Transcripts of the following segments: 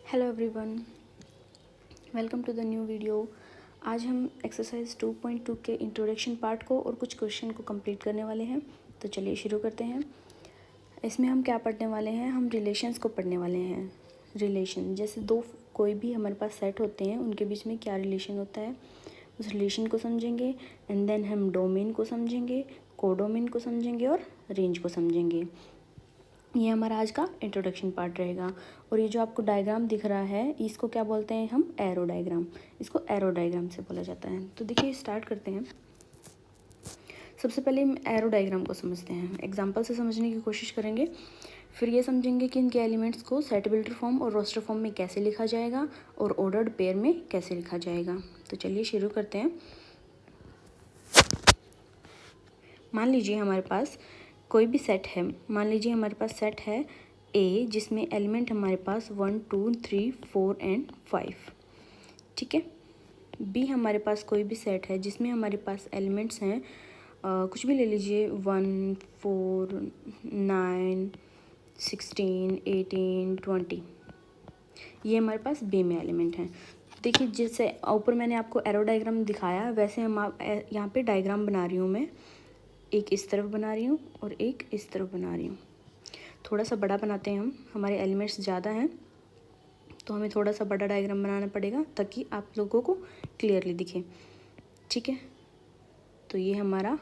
Hello everyone, welcome to the new video. आज हम exercise 2.2 के इंट्रोडक्शन पार्ट को और कुछ क्वेश्चन को कंप्लीट करने वाले हैं। तो चलिए शुरू करते हैं। इसमें हम क्या पढ़ने वाले हैं, हम रिलेशंस को पढ़ने वाले हैं। रिलेशन जैसे दो कोई भी हमारे पास सेट होते हैं, उनके बीच में क्या रिलेशन होता है, उस रिलेशन को समझेंगे। एंड देन हम डोमेन को समझेंगे, कोडोमेन को समझेंगे और रेंज को समझेंगे। ये हमारा आज का इंट्रोडक्शन पार्ट रहेगा। और ये जो आपको डायग्राम दिख रहा है, इसको क्या बोलते हैं हम, एरो डायग्राम। इसको एरो डायग्राम से बोला जाता है। तो देखिए स्टार्ट करते हैं। सबसे पहले हम एरो डायग्राम को समझते हैं, एग्जांपल से समझने की कोशिश करेंगे। फिर ये समझेंगे कि इनके एलिमेंट्स को सेट बिल्डर फॉर्म और रोस्टर फॉर्म में कैसे लिखा जाएगा और ऑर्डर्ड पेयर में कैसे लिखा जाएगा। तो चलिए शुरू करते हैं। मान लीजिए हमारे पास कोई भी सेट है। मान लीजिए हमारे पास सेट है ए, जिसमें एलिमेंट हमारे पास 1 2 3 4 एंड 5। ठीक है। बी हमारे पास कोई भी सेट है जिसमें हमारे पास एलिमेंट्स हैं, कुछ भी ले लीजिए, 1 4 9 16 18 20। ये हमारे पास बी में एलिमेंट हैं। देखिए जैसे ऊपर मैंने आपको एरो डायग्राम दिखाया, वैसे हम यहाँ पे डायग्राम बना रही हूँ मैं। एक इस तरफ बना रही हूँ और एक इस तरफ बना रही हूँ। थोड़ा सा बड़ा बनाते हैं हम, हमारे एलिमेंट्स ज़्यादा हैं तो हमें थोड़ा सा बड़ा डायग्राम बनाना पड़ेगा ताकि आप लोगों को क्लियरली दिखे। ठीक है। तो ये हमारा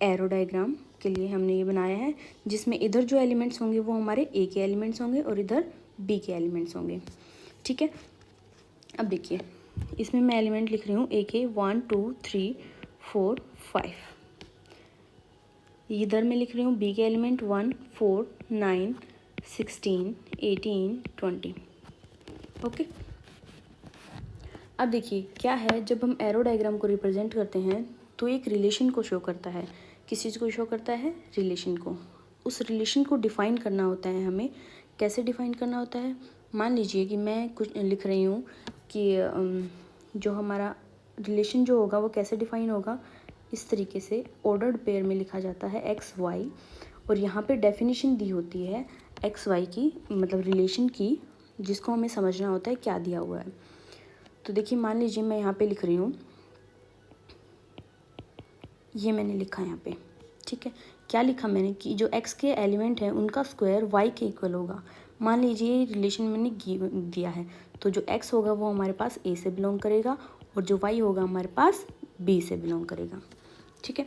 एरो डायग्राम के लिए हमने ये बनाया है, जिसमें इधर जो एलिमेंट्स होंगे वो हमारे ए के एलिमेंट्स होंगे और इधर बी के एलिमेंट्स होंगे। ठीक है। अब देखिए इसमें मैं एलिमेंट लिख रही हूँ ए के 1 2 3 4 5। इधर मैं लिख रही हूँ बी के एलिमेंट 1 4 9 16 18 20। ओके। अब देखिए क्या है, जब हम एरो डायग्राम को रिप्रेजेंट करते हैं तो एक रिलेशन को शो करता है। किस चीज़ को शो करता है, रिलेशन को। उस रिलेशन को डिफ़ाइन करना होता है हमें। कैसे डिफ़ाइन करना होता है, मान लीजिए कि मैं कुछ लिख रही हूँ कि जो हमारा रिलेशन जो होगा वो कैसे डिफ़ाइन होगा, इस तरीके से ऑर्डर्ड पेयर में लिखा जाता है एक्स वाई। और यहाँ पे डेफिनेशन दी होती है एक्स वाई की, मतलब रिलेशन की, जिसको हमें समझना होता है क्या दिया हुआ है। तो देखिए मान लीजिए मैं यहाँ पे लिख रही हूँ, ये मैंने लिखा यहाँ पे। ठीक है। क्या लिखा मैंने कि जो एक्स के एलिमेंट है उनका स्क्वायर वाई के इक्वल होगा। मान लीजिए रिलेशन मैंने दिया है, तो जो एक्स होगा वो हमारे पास ए से बिलोंग करेगा और जो वाई होगा हमारे पास बी से बिलोंग करेगा। ठीक है।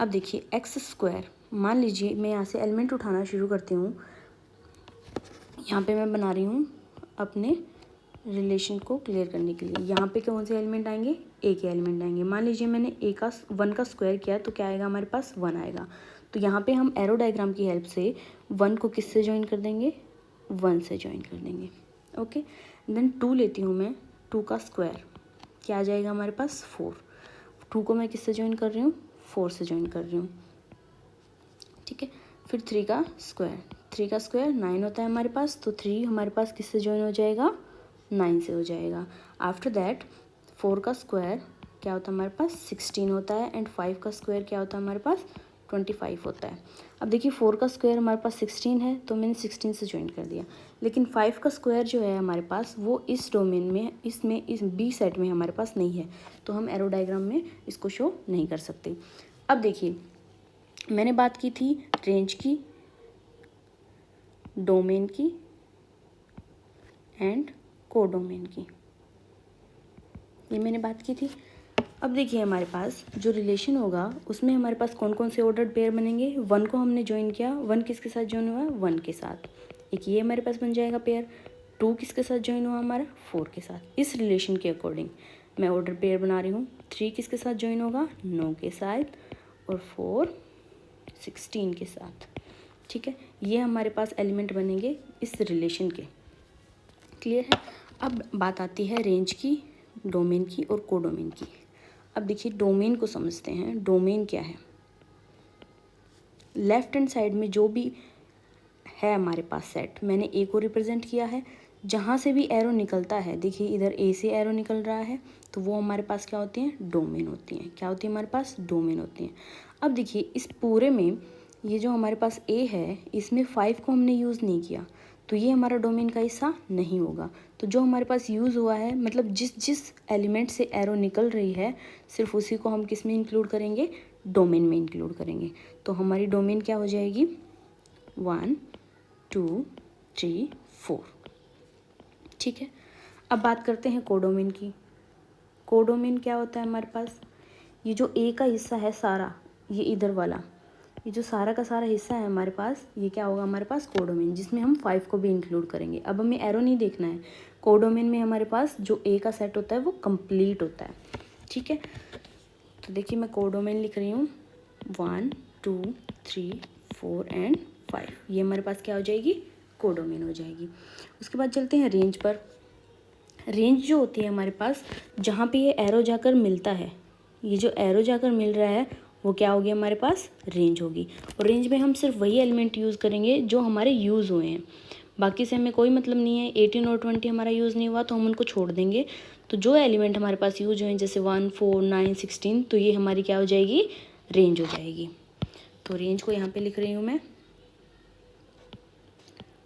अब देखिए एक्स स्क्वायर, मान लीजिए मैं यहाँ से एलिमेंट उठाना शुरू करती हूँ। यहाँ पे मैं बना रही हूँ अपने रिलेशन को क्लियर करने के लिए। यहाँ पे कौन से एलिमेंट आएंगे, ए के एलिमेंट आएंगे। मान लीजिए मैंने ए का 1 का स्क्वायर किया तो क्या आएगा, हमारे पास 1 आएगा। तो यहाँ पे हम एरो डायग्राम की हेल्प से 1 को किससे ज्वाइन कर देंगे, 1 से ज्वाइन कर देंगे। ओके। देन 2 लेती हूँ मैं, 2 का स्क्वायर क्या आ जाएगा हमारे पास, 4। 2 को मैं किससे ज्वाइन कर रही हूँ, 4 से ज्वाइन कर रही हूँ। ठीक है। फिर 3 का स्क्वायर, 3 का स्क्वायर 9 होता है हमारे पास, तो 3 हमारे पास किससे ज्वाइन हो जाएगा, 9 से हो जाएगा। आफ्टर दैट 4 का स्क्वायर क्या होता है हमारे पास, 16 होता है। एंड 5 का स्क्वायर क्या होता है हमारे पास, 25 होता है। अब देखिए 4 का स्क्वायर हमारे पास 16 है तो मैंने 16 से ज्वाइन कर दिया। लेकिन 5 का स्क्वायर जो है हमारे पास वो इस डोमेन में, इसमें, इस बी सेट में हमारे पास नहीं है, तो हम एरो डायग्राम में इसको शो नहीं कर सकते। अब देखिए मैंने बात की थी रेंज की, डोमेन की एंड कोडोमेन की, ये मैंने बात की थी। अब देखिए हमारे पास जो रिलेशन होगा उसमें हमारे पास कौन कौन से ऑर्डर्ड पेयर बनेंगे। 1 को हमने ज्वाइन किया, 1 किसके साथ ज्वाइन हुआ, 1 के साथ, एक ये हमारे पास बन जाएगा पेयर। 2 किसके साथ ज्वाइन हुआ हमारा, 4 के साथ। इस रिलेशन के अकॉर्डिंग मैं ऑर्डर पेयर बना रही हूँ। 3 किसके साथ ज्वाइन होगा, 9 के साथ, और 4 16 के साथ। ठीक है। ये हमारे पास एलिमेंट बनेंगे इस रिलेशन के। क्लियर है। अब बात आती है रेंज की, डोमेन की और कोडोमेन की। अब देखिए डोमेन को समझते हैं। डोमेन क्या है, लेफ्ट हैंड साइड में जो भी है हमारे पास सेट, मैंने ए को रिप्रेजेंट किया है। जहाँ से भी एरो निकलता है, देखिए इधर ए से एरो निकल रहा है, तो वो हमारे पास क्या होती हैं, डोमेन होती हैं। क्या होती है हमारे पास, डोमेन होती हैं। अब देखिए इस पूरे में ये जो हमारे पास ए है, इसमें 5 को हमने यूज़ नहीं किया, तो ये हमारा डोमेन का हिस्सा नहीं होगा। तो जो हमारे पास यूज़ हुआ है, मतलब जिस जिस एलिमेंट से एरो निकल रही है, सिर्फ उसी को हम किस में इंक्लूड करेंगे, डोमेन में इंक्लूड करेंगे। तो हमारी डोमेन क्या हो जाएगी, 1 2 3 4। ठीक है, अब बात करते हैं कोडोमेन की। कोडोमेन क्या होता है हमारे पास, ये जो ए का हिस्सा है सारा, ये इधर वाला, ये जो सारा का सारा हिस्सा है हमारे पास, ये क्या होगा हमारे पास, कोडोमेन, जिसमें हम 5 को भी इंक्लूड करेंगे। अब हमें एरो नहीं देखना है, कोडोमेन में हमारे पास जो ए का सेट होता है वो कंप्लीट होता है। ठीक है, तो देखिए मैं कोडोमेन लिख रही हूँ, 1 2 3 4 एंड 5, ये हमारे पास क्या हो जाएगी, कोडोमेन हो जाएगी। उसके बाद चलते हैं रेंज पर। रेंज जो होती है हमारे पास, जहाँ पे ये एरो जाकर मिलता है, ये जो एरो जाकर मिल रहा है वो क्या होगी हमारे पास, रेंज होगी। और रेंज में हम सिर्फ वही एलिमेंट यूज़ करेंगे जो हमारे यूज़ हुए हैं, बाकी से हमें कोई मतलब नहीं है। 18 और 20 हमारा यूज़ नहीं हुआ तो हम उनको छोड़ देंगे। तो जो एलिमेंट हमारे पास यूज हुए हैं, जैसे 1 4 9 16, तो ये हमारी क्या हो जाएगी, रेंज हो जाएगी। तो रेंज को यहाँ पे लिख रही हूँ मैं,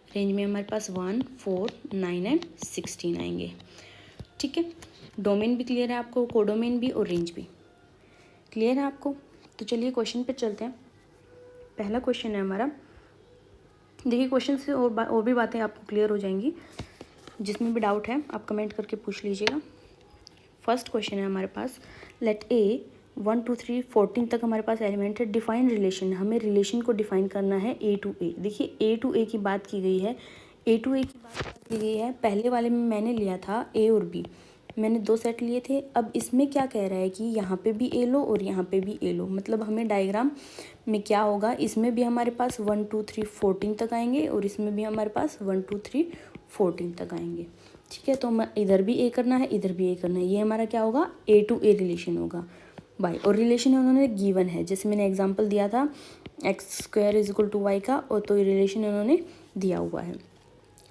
रेंज में हमारे पास 1 4 9 एंड 16 आएंगे। ठीक है, डोमेन भी क्लियर है आपको, कोडोमेन भी और रेंज भी क्लियर है आपको। तो चलिए क्वेश्चन पे चलते हैं। पहला क्वेश्चन है हमारा, देखिए क्वेश्चन से और भी बातें आपको क्लियर हो जाएंगी। जिसमें भी डाउट है आप कमेंट करके पूछ लीजिएगा। फर्स्ट क्वेश्चन है हमारे पास, लेट ए 1 2 3 14 तक हमारे पास एलिमेंट है, डिफाइन रिलेशन, हमें रिलेशन को डिफाइन करना है ए टू ए। देखिए ए टू ए की बात की गई है, ए टू ए की बात की गई है। पहले वाले में मैंने लिया था ए और बी, मैंने 2 सेट लिए थे। अब इसमें क्या कह रहा है कि यहाँ पे भी ए लो और यहाँ पे भी ए लो, मतलब हमें डायग्राम में क्या होगा, इसमें भी हमारे पास 1 2 3 14 तक आएंगे और इसमें भी हमारे पास 1 2 3 14 तक आएंगे। ठीक है, तो हमें इधर भी ए करना है, इधर भी ए करना है, ये हमारा क्या होगा, ए टू ए रिलेशन होगा बाय। और रिलेशन उन्होंने गिवन है, जैसे मैंने एग्जांपल दिया था x² = y का, और तो ये रिलेशन उन्होंने दिया हुआ है,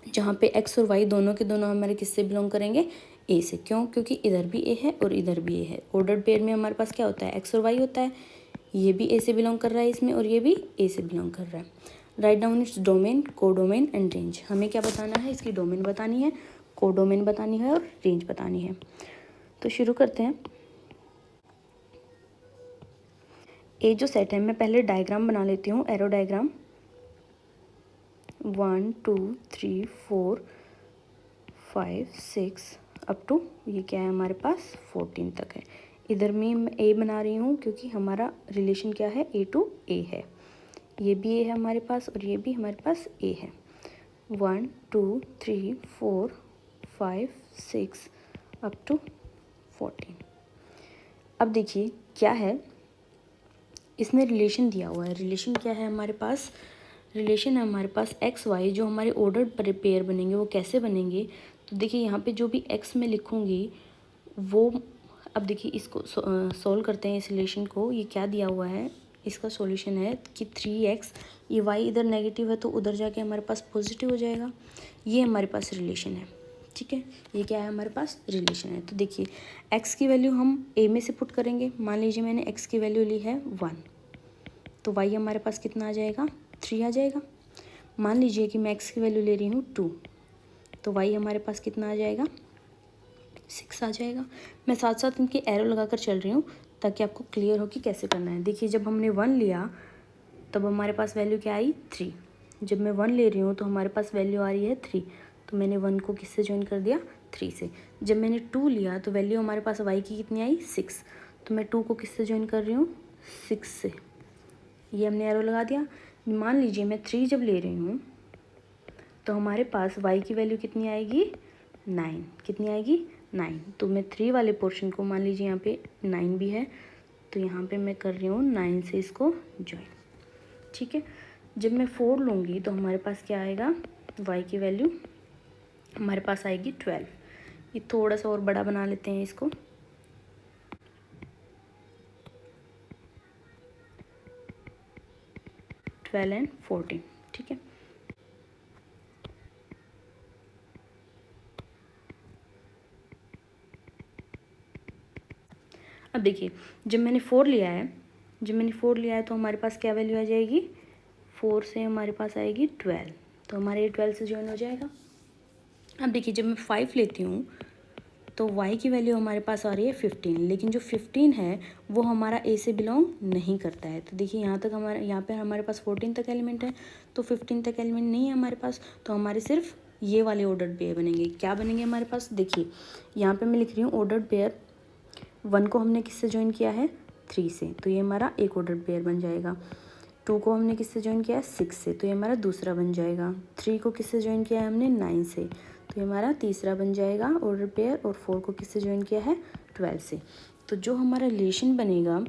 जहाँ पे x और y दोनों के दोनों हमारे किससे बिलोंग करेंगे, ए से। क्यों, क्योंकि इधर भी ए है और इधर भी ए है। ऑर्डर्ड पेयर में हमारे पास क्या होता है, x और y होता है, ये भी ए से बिलोंग कर रहा है इसमें और ये भी ए से बिलोंग कर रहा है। Write down its domain, codomain and range. हमें क्या बताना है, इसकी डोमेन बतानी है, कोडोमेन बतानी है और रेंज बतानी है। तो शुरू करते हैं। ए जो सेट है, मैं पहले डायग्राम बना लेती हूँ, एरो डायग्राम। 1 2 3 4 5 6 अप टू ये क्या है हमारे पास 14 तक है। इधर में मैं ए बना रही हूँ क्योंकि हमारा रिलेशन क्या है, ए टू ए है। ये भी ए है हमारे पास और ये भी हमारे पास ए है। 1 2 3 4 5 6 अप टू 14। अब देखिए क्या है, इसमें रिलेशन दिया हुआ है। रिलेशन क्या है हमारे पास, रिलेशन है हमारे पास एक्स वाई, जो हमारे ऑर्डर्ड पेयर बनेंगे वो कैसे बनेंगे। तो देखिए यहाँ पे जो भी एक्स में लिखूँगी वो, अब देखिए इसको सॉल्व करते हैं इस रिलेशन को। ये क्या दिया हुआ है, इसका सॉल्यूशन है कि 3x, ये y इधर नेगेटिव है तो उधर जाके हमारे पास पॉजिटिव हो जाएगा। ये हमारे पास रिलेशन है। ठीक है, ये क्या है हमारे पास, रिलेशन है। तो देखिए x की वैल्यू हम a में से पुट करेंगे। मान लीजिए मैंने x की वैल्यू ली है 1, तो y हमारे पास कितना आ जाएगा, 3 आ जाएगा। मान लीजिए कि मैं x की वैल्यू ले रही हूँ 2, तो y हमारे पास कितना आ जाएगा, 6 आ जाएगा। मैं साथ साथ इनके एरो लगाकर चल रही हूँ ताकि आपको क्लियर हो कि कैसे करना है। देखिए जब हमने 1 लिया तब हमारे पास वैल्यू क्या आई, 3। जब मैं 1 ले रही हूँ तो हमारे पास वैल्यू आ रही है 3, तो मैंने 1 को किससे ज्वाइन कर दिया, 3 से। जब मैंने 2 लिया तो वैल्यू हमारे पास y की कितनी आई, 6, तो मैं 2 को किससे ज्वाइन कर रही हूँ, 6 से। ये हमने एरो लगा दिया। मान लीजिए मैं 3 जब ले रही हूँ तो हमारे पास y की वैल्यू कितनी आएगी, 9। कितनी आएगी, 9। तो मैं 3 वाले पोर्शन को, मान लीजिए यहाँ पे 9 भी है तो यहाँ पे मैं कर रही हूँ 9 से इसको ज्वाइन। ठीक है, जब मैं 4 लूँगी तो हमारे पास क्या आएगा, y की वैल्यू हमारे पास आएगी 12। ये थोड़ा सा और बड़ा बना लेते हैं इसको। एंड 14। ठीक है, अब देखिए जब मैंने 4 लिया है, तो हमारे पास क्या वैल्यू आ जाएगी, 4 से हमारे पास आएगी 12, तो हमारे ये 12 से ज्वाइन हो जाएगा। अब देखिए जब मैं 5 लेती हूँ तो y की वैल्यू हमारे पास आ रही है 15, लेकिन जो 15 है वो हमारा a से बिलोंग नहीं करता है। तो देखिए यहाँ तक यहाँ पे हमारे पास 14 तक एलिमेंट है, तो 15 तक एलिमेंट नहीं है हमारे पास, तो हमारे सिर्फ ये वाले ऑर्डर्ड पेयर बनेंगे। क्या बनेंगे हमारे पास, देखिए यहाँ पे मैं लिख रही हूँ ऑर्डर्ड पेयर। 1 को हमने किससे ज्वाइन किया है, 3 से, तो ये हमारा एक ऑर्डर्ड पेयर बन जाएगा। 2 को हमने किससे ज्वाइन किया है, 6 से, तो ये हमारा दूसरा बन जाएगा। 3 को किससे ज्वाइन किया है हमने, 9 से, तो ये हमारा तीसरा बन जाएगा ऑर्डर पेयर। और 4 को किससे ज्वाइन किया है, 12 से। तो जो हमारा रिलेशन बनेगा,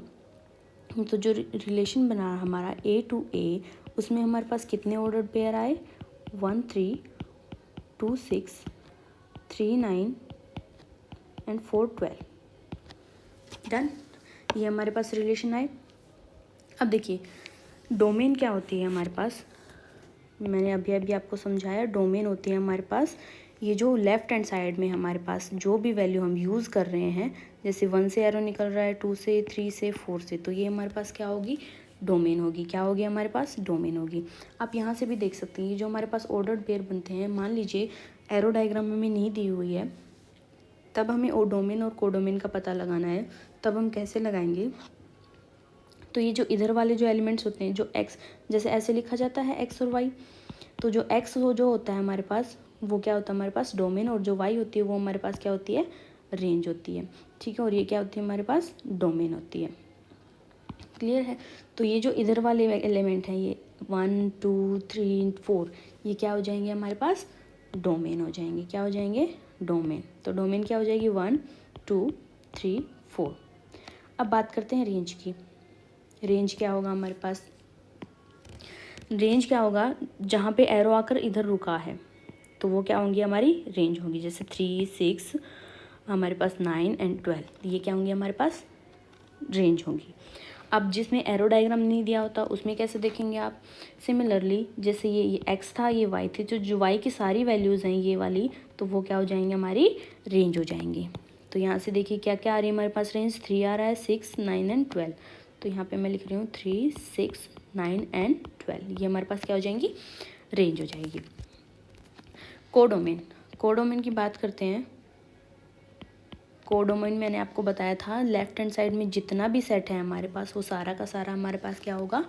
तो जो रिलेशन बना हमारा A to A, उसमें हमारे पास कितने ऑर्डर पेयर आए, 1 3 2 6 3 9 एंड 4 12। डन, ये हमारे पास रिलेशन आए। अब देखिए डोमेन क्या होती है हमारे पास, मैंने अभी आपको समझाया। डोमेन होती है हमारे पास ये जो लेफ़्ट हैंड साइड में हमारे पास जो भी वैल्यू हम यूज़ कर रहे हैं, जैसे 1 से एरो निकल रहा है, 2 से, 3 से, 4 से, तो ये हमारे पास क्या होगी, डोमेन होगी। क्या होगी हमारे पास, डोमेन होगी। आप यहाँ से भी देख सकते हैं, ये जो हमारे पास ऑर्डर्ड पेयर बनते हैं, मान लीजिए एरो डायग्राम में नहीं दी हुई है, तब हमें ओ डोमेन और कोडोमेन का पता लगाना है। तब हम कैसे लगाएंगे, तो ये जो इधर वाले जो एलिमेंट्स होते हैं, जो x, जैसे ऐसे लिखा जाता है x और y, तो जो x जो होता है हमारे पास, वो क्या होता है हमारे पास, डोमेन, और जो y होती है वो हमारे पास क्या होती है, रेंज होती है। ठीक है, और ये क्या होती है हमारे पास, डोमेन होती है। क्लियर है। तो ये जो इधर वाले एलिमेंट हैं, ये 1 2 3 4, ये क्या हो जाएंगे हमारे पास, डोमेन हो जाएंगे। क्या हो जाएंगे, डोमेन। तो डोमेन क्या हो जाएगी, 1 2 3 4। अब बात करते हैं रेंज की। रेंज क्या होगा हमारे पास, रेंज क्या होगा, जहाँ पे एरो आकर इधर रुका है तो वो क्या होंगी, हमारी रेंज होगी। जैसे 3 6 हमारे पास 9 एंड 12, ये क्या होंगी हमारे पास, रेंज होगी। अब जिसमें एरो डायग्राम नहीं दिया होता उसमें कैसे देखेंगे आप, सिमिलरली जैसे ये x था, ये y थी, जो y की सारी वैल्यूज़ हैं ये वाली, तो वो क्या हो जाएंगे, हमारी रेंज हो जाएंगी। तो यहाँ से देखिए क्या क्या आ रही है हमारे पास, रेंज 3 आ रहा है, 6 9 एंड 12। तो यहाँ पे मैं लिख रही हूँ 3 6 9 एंड 12, ये हमारे पास क्या हो जाएंगी, रेंज हो जाएगी। कोडोमेन, कोडोमेन की बात करते हैं। कोडोमेन मैंने आपको बताया था, लेफ्ट हैंड साइड में जितना भी सेट है हमारे पास, वो सारा का सारा हमारे पास क्या होगा,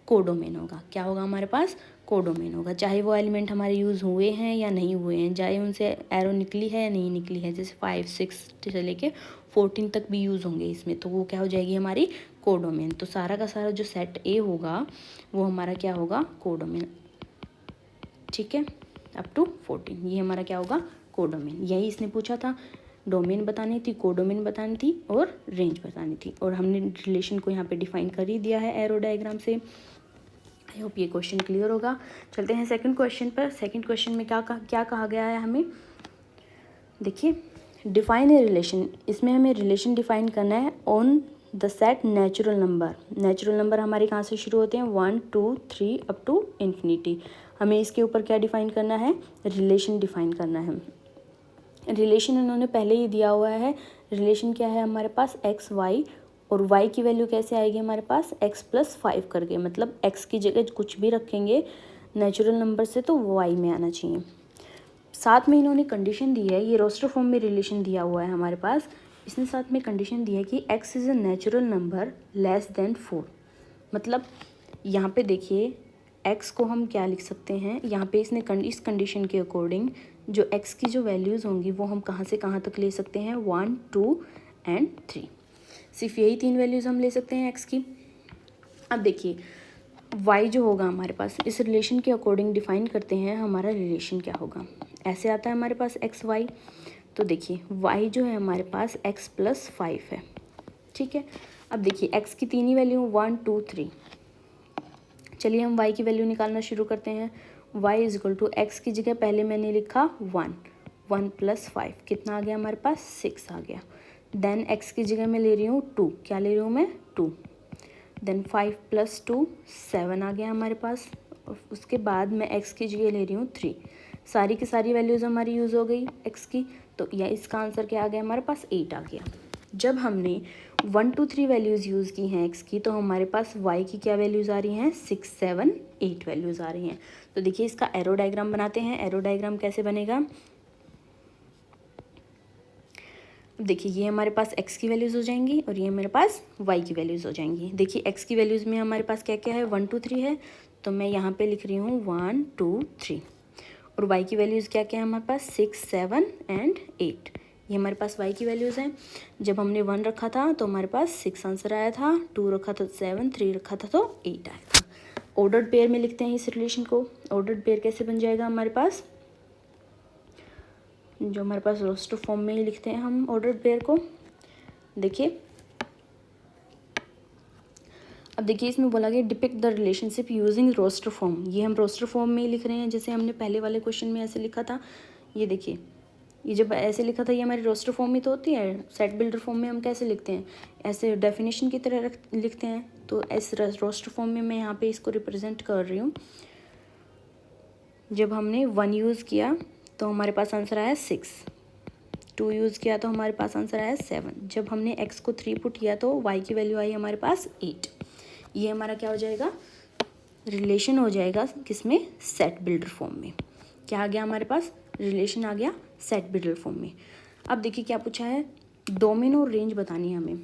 कोडोमेन होगा। क्या होगा हमारे पास, कोडोमेन होगा। चाहे वो एलिमेंट हमारे यूज़ हुए हैं या नहीं हुए हैं, चाहे उनसे एरो निकली है या नहीं निकली है, जैसे 5 6 से लेके 14 तक भी यूज़ होंगे इसमें, तो वो क्या हो जाएगी हमारी कोडोमेन। तो सारा का सारा जो सेट ए होगा वो हमारा क्या होगा, कोडोमेन। ठीक है, अप टू 14, ये हमारा क्या होगा, कोडोमेन। यही इसने पूछा था, डोमेन बतानी थी, कोडोमेन बतानी थी और रेंज बतानी थी, और हमने रिलेशन को यहाँ पे डिफाइन कर ही दिया है एरो डायग्राम से। आई होप ये क्वेश्चन क्लियर होगा। चलते हैं सेकंड क्वेश्चन पर। सेकंड क्वेश्चन में क्या कहा गया है हमें, देखिए डिफाइन ए रिलेशन। इसमें हमें रिलेशन डिफाइन करना है on the set natural number. Natural number हमारे कहाँ से शुरू होते हैं, 1 2 3 अप टू इन्फिनिटी। हमें इसके ऊपर क्या डिफाइन करना है, रिलेशन डिफाइन करना है। रिलेशन उन्होंने पहले ही दिया हुआ है। रिलेशन क्या है हमारे पास, एक्स वाई, और y की वैल्यू कैसे आएगी हमारे पास, x + 5 करके, मतलब x की जगह कुछ भी रखेंगे नेचुरल नंबर से तो y में आना चाहिए। साथ में इन्होंने कंडीशन दी है, ये रोस्टर फॉर्म में रिलेशन दिया हुआ है हमारे पास। इसने साथ में कंडीशन दी है कि x is a natural number less than 4। मतलब यहाँ पे देखिए x को हम क्या लिख सकते हैं, यहाँ पे इसने इस कंडीशन के अकॉर्डिंग जो x की जो वैल्यूज़ होंगी वो हम कहाँ से कहाँ तक ले सकते हैं, 1 2 एंड 3। सिर्फ यही 3 वैल्यूज़ हम ले सकते हैं x की। अब देखिए y जो होगा हमारे पास, इस रिलेशन के अकॉर्डिंग डिफाइन करते हैं हमारा रिलेशन क्या होगा। ऐसे आता है हमारे पास x y, तो देखिए y जो है हमारे पास x + 5 है। ठीक है, अब देखिए x की 3 ही वैल्यू 1 2 3। चलिए हम y की वैल्यू निकालना शुरू करते हैं। y = x की जगह पहले मैंने लिखा 1 + 5, कितना आ गया हमारे पास, 6 आ गया। देन x की जगह मैं ले रही हूँ 2, क्या ले रही हूँ मैं, 2। देन 5 + 2 7 आ गया हमारे पास। उसके बाद मैं x की जगह ले रही हूँ 3। सारी की सारी वैल्यूज़ हमारी यूज़ हो गई x की, तो या इसका आंसर क्या आ गया हमारे पास, 8 आ गया। जब हमने 1 2 3 वैल्यूज़ यूज़ की हैं एक्स की, तो हमारे पास वाई की क्या वैल्यूज़ आ रही हैं, 6 7 8 वैल्यूज़ आ रही हैं। तो देखिए इसका एरो डायग्राम बनाते हैं। एरो डायग्राम कैसे बनेगा, अब देखिए ये हमारे पास x की वैल्यूज़ हो जाएंगी और ये हमारे पास y की वैल्यूज़ हो जाएंगी। देखिए x की वैल्यूज़ में हमारे पास क्या क्या है, 1 2 3 है, तो मैं यहाँ पे लिख रही हूँ 1 2 3। और y की वैल्यूज़ क्या क्या है हमारे पास, 6 7 एंड 8। ये हमारे पास y की वैल्यूज़ हैं। जब हमने 1 रखा था तो हमारे पास 6 आंसर आया था, 2 रखा था 7, 3 रखा था तो 8 आया था। ऑर्डर्ड पेयर में लिखते हैं इस रिलेशन को। ऑर्डर्ड पेयर कैसे बन जाएगा हमारे पास, जो हमारे पास रोस्टर फॉर्म में ही लिखते हैं हम ऑर्डर्ड पेयर को। देखिए अब देखिए इसमें बोला गया depict the relationship using roster form. ये हम रोस्टर फॉर्म में ही लिख रहे हैं, जैसे हमने पहले वाले क्वेश्चन में ऐसे लिखा था। ये देखिए ये जब ऐसे लिखा था, ये हमारी रोस्टर फॉर्म ही तो होती है। सेट बिल्डर फॉर्म में हम कैसे लिखते हैं, ऐसे डेफिनेशन की तरह लिखते हैं। तो इस रोस्टर फॉर्म में मैं यहाँ पे इसको रिप्रेजेंट कर रही हूँ। जब हमने 1 यूज़ किया तो हमारे पास आंसर आया 6, 2 यूज़ किया तो हमारे पास आंसर आया 7। जब हमने x को 3 पुट किया तो y की वैल्यू आई हमारे पास 8। ये हमारा क्या हो जाएगा, रिलेशन हो जाएगा किसमें, सेट बिल्डर फॉर्म में। क्या आ गया हमारे पास, रिलेशन आ गया सेट बिल्डर फॉर्म में। अब देखिए क्या पूछा है, डोमेन और रेंज बतानी है हमें।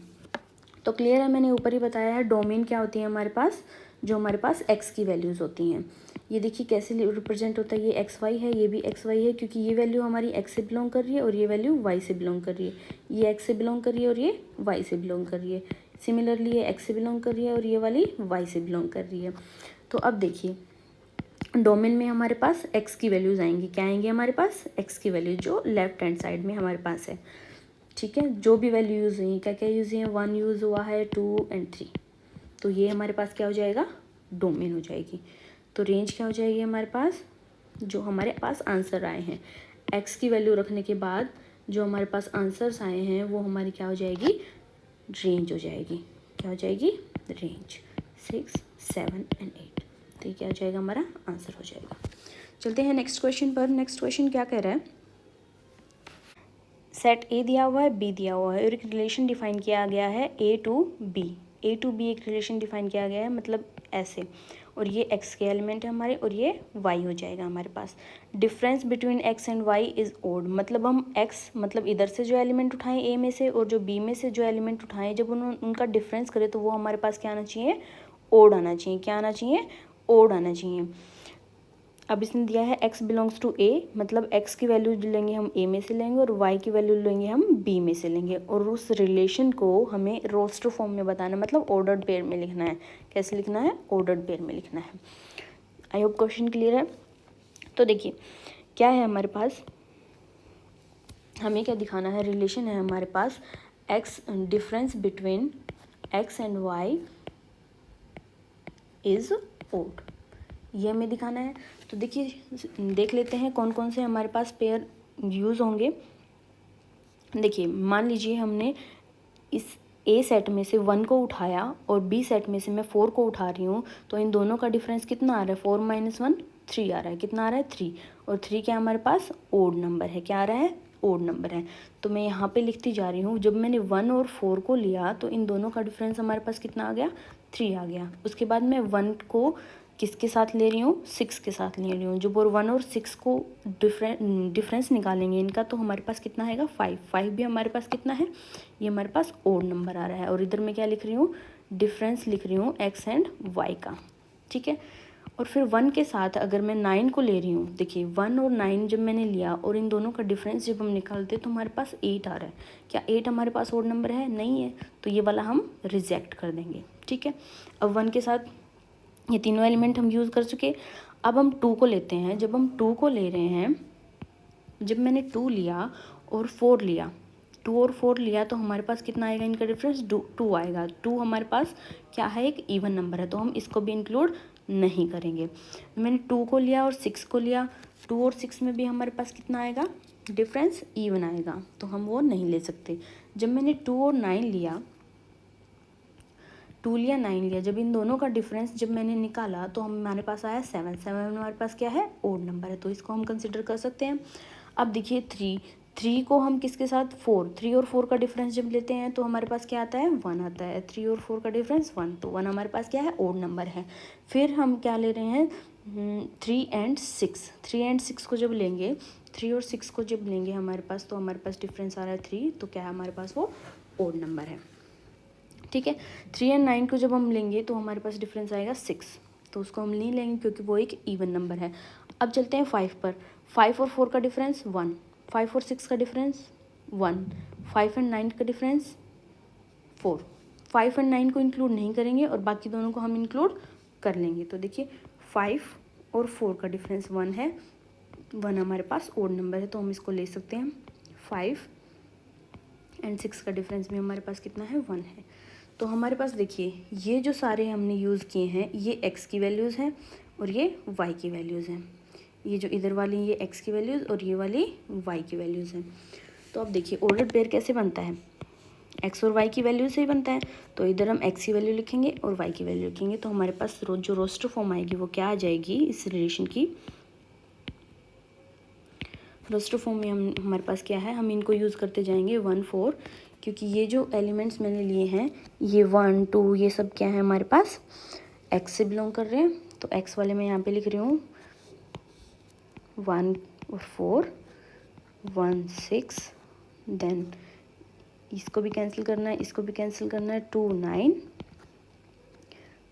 तो क्लियर है, मैंने ऊपर ही बताया है डोमेन क्या होती है हमारे पास, जो हमारे पास x की वैल्यूज़ होती हैं। ये देखिए कैसे रिप्रेजेंट होता है, ये एक्स वाई है, ये भी एक्स वाई है, क्योंकि ये वैल्यू हमारी x से बिलोंग कर रही है और ये वैल्यू y से बिलोंग कर रही है। ये x से बिलोंग कर रही है और ये y से बिलोंग कर रही है। सिमिलरली ये x से बिलोंग कर रही है और ये वाली y से बिलोंग कर रही है। तो अब देखिए डोमेन में हमारे पास x की वैल्यूज़ आएंगी। क्या आएंगी हमारे पास, x की वैल्यू जो लेफ्ट हैंड साइड में हमारे पास है। ठीक है, जो भी वैल्यू यूज़ हुई, क्या क्या यूज़ हुई है, 1 यूज़ हुआ है, 2 एंड 3। तो ये हमारे पास क्या हो जाएगा, डोमेन हो जाएगी। तो रेंज क्या हो जाएगी हमारे पास, जो हमारे पास आंसर आए हैं x की वैल्यू रखने के बाद जो हमारे पास आंसर्स आए हैं वो हमारी क्या हो जाएगी, रेंज हो जाएगी। क्या हो जाएगी, रेंज 6 7 एंड 8। तो ये क्या हो जाएगा, हमारा आंसर हो जाएगा। चलते हैं नेक्स्ट क्वेश्चन पर। नेक्स्ट क्वेश्चन क्या कह रहा है, सेट ए दिया हुआ है, बी दिया हुआ है और एक रिलेशन डिफाइन किया गया है A to B. A to B एक रिलेशन डिफाइन किया गया है, मतलब ऐसे, और ये x के एलिमेंट है हमारे और ये y हो जाएगा हमारे पास। Difference between x and y is odd, मतलब हम x मतलब इधर से जो एलिमेंट उठाएं a में से और जो b में से जो एलिमेंट उठाएं, जब उनका डिफरेंस करें तो वो हमारे पास क्या आना चाहिए, ओड आना चाहिए। क्या आना चाहिए, ओड आना चाहिए। अब इसने दिया है x बिलोंग्स टू a, मतलब x की वैल्यू लेंगे हम a में से लेंगे और y की वैल्यू लेंगे हम b में से लेंगे, और उस रिलेशन को हमें रोस्टर फॉर्म में बताना, मतलब ऑर्डर्ड पेयर में लिखना है। कैसे लिखना है, ऑर्डर्ड पेयर में लिखना है। आई होप क्वेश्चन क्लियर है। तो देखिए क्या है हमारे पास, हमें क्या दिखाना है, रिलेशन है हमारे पास x, difference between x and y is odd, ये हमें दिखाना है। तो देखिए देख लेते हैं कौन कौन से हमारे पास पेयर यूज़ होंगे। देखिए मान लीजिए हमने इस ए सेट में से 1 को उठाया और बी सेट में से मैं 4 को उठा रही हूँ, तो इन दोनों का डिफरेंस कितना आ रहा है, 4 - 1 3 आ रहा है। कितना आ रहा है, 3, और 3 क्या हमारे पास, ओड नंबर है। क्या आ रहा है, ओड नंबर है। तो मैं यहाँ पे लिखती जा रही हूँ, जब मैंने 1 और 4 को लिया तो इन दोनों का डिफरेंस हमारे पास कितना आ गया, 3 आ गया। उसके बाद मैं 1 को किसके साथ ले रही हूँ, 6 के साथ ले रही हूँ। जब 1 और 6 को डिफरेंस निकालेंगे इनका, तो हमारे पास कितना आएगा, 5 भी हमारे पास कितना है, ये हमारे पास ओड नंबर आ रहा है। और इधर मैं क्या लिख रही हूँ, डिफरेंस लिख रही हूँ x एंड y का। ठीक है, और फिर 1 के साथ अगर मैं 9 को ले रही हूँ, देखिए 1 और 9 जब मैंने लिया और इन दोनों का डिफरेंस जब हम निकालते तो हमारे पास 8 आ रहा है। क्या 8 हमारे पास ओड नंबर है, नहीं है, तो ये वाला हम रिजेक्ट कर देंगे। ठीक है, अब 1 के साथ ये तीनों एलिमेंट हम यूज़ कर चुके। अब हम 2 को लेते हैं। जब हम 2 को ले रहे हैं, जब मैंने 2 लिया और 4 लिया, 2 और 4 लिया, तो हमारे पास कितना आएगा इनका डिफरेंस, 2 आएगा। 2 हमारे पास क्या है, एक इवन नंबर है, तो हम इसको भी इंक्लूड नहीं करेंगे। मैंने 2 को लिया और 6 को लिया, 2 और 6 में भी हमारे पास कितना आएगा, डिफरेंस इवन आएगा, तो हम वो नहीं ले सकते। जब मैंने 2 और 9 लिया, 2 लिया 9 लिया, जब इन दोनों का डिफरेंस जब मैंने निकाला तो हमारे पास आया 7 हमारे पास क्या है, ओड नंबर है, तो इसको हम कंसिडर कर सकते हैं। अब देखिए 3 को हम किसके साथ 4, 3 और 4 का डिफरेंस जब लेते हैं तो हमारे पास क्या आता है 1 आता है। 3 और 4 का डिफरेंस 1, तो 1 हमारे पास क्या है ओड नंबर है। फिर हम क्या ले रहे हैं 3 एंड 6, 3 एंड 6 को जब लेंगे, 3 और 6 को जब लेंगे हमारे पास, तो हमारे पास डिफरेंस आ रहा है 3, तो क्या है हमारे पास वो ओड नंबर है। ठीक है, 3 एंड 9 को जब हम लेंगे तो हमारे पास डिफरेंस आएगा 6, तो उसको हम नहीं लेंगे क्योंकि वो एक इवन नंबर है। अब चलते हैं 5 पर। 5 और 4 का डिफरेंस 1, 5 और 6 का डिफरेंस 1, 5 एंड 9 का डिफरेंस 4। 5 एंड 9 को इंक्लूड नहीं करेंगे और बाकी दोनों को हम इंक्लूड कर लेंगे। तो देखिए 5 और 4 का डिफरेंस 1 है, 1 हमारे पास ओड नंबर है, तो हम इसको ले सकते हैं। 5 एंड 6 का डिफरेंस भी हमारे पास कितना है 1 है। तो हमारे पास देखिए ये जो सारे हमने यूज़ किए हैं ये x की वैल्यूज़ हैं और ये y की वैल्यूज़ हैं। ये जो इधर वाली ये x की वैल्यूज़ और ये वाली y की वैल्यूज़ हैं। तो अब देखिए ऑर्डर्ड पेयर कैसे बनता है, x और y की वैल्यू से ही बनता है। तो इधर हम x की वैल्यू लिखेंगे और y की वैल्यू लिखेंगे, तो हमारे पास जो रोस्टर फॉर्म आएगी वो क्या आ जाएगी इस रिलेशन की। रोस्टर फॉर्म में हमारे पास क्या है, हम इनको यूज़ करते जाएंगे 1 4, क्योंकि ये जो एलिमेंट्स मैंने लिए हैं ये 1 2 ये सब क्या है हमारे पास x से बिलोंग कर रहे हैं। तो x वाले मैं यहाँ पे लिख रही हूँ 1 और 4, 1 6, देन इसको भी कैंसिल करना है, इसको भी कैंसिल करना है, 2 9,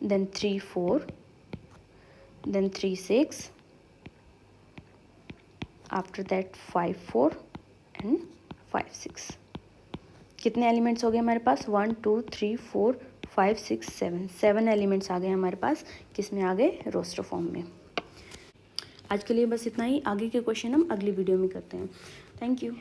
then 3 4, then 3 6, after that 5 4 and 5 6। कितने एलिमेंट्स हो गए हमारे पास 1 2 3 4 5 6 7, 7 एलिमेंट्स आ गए हमारे पास, किस में आ गए रोस्टर फॉर्म में। आज के लिए बस इतना ही, आगे के क्वेश्चन हम अगली वीडियो में करते हैं। Thank you.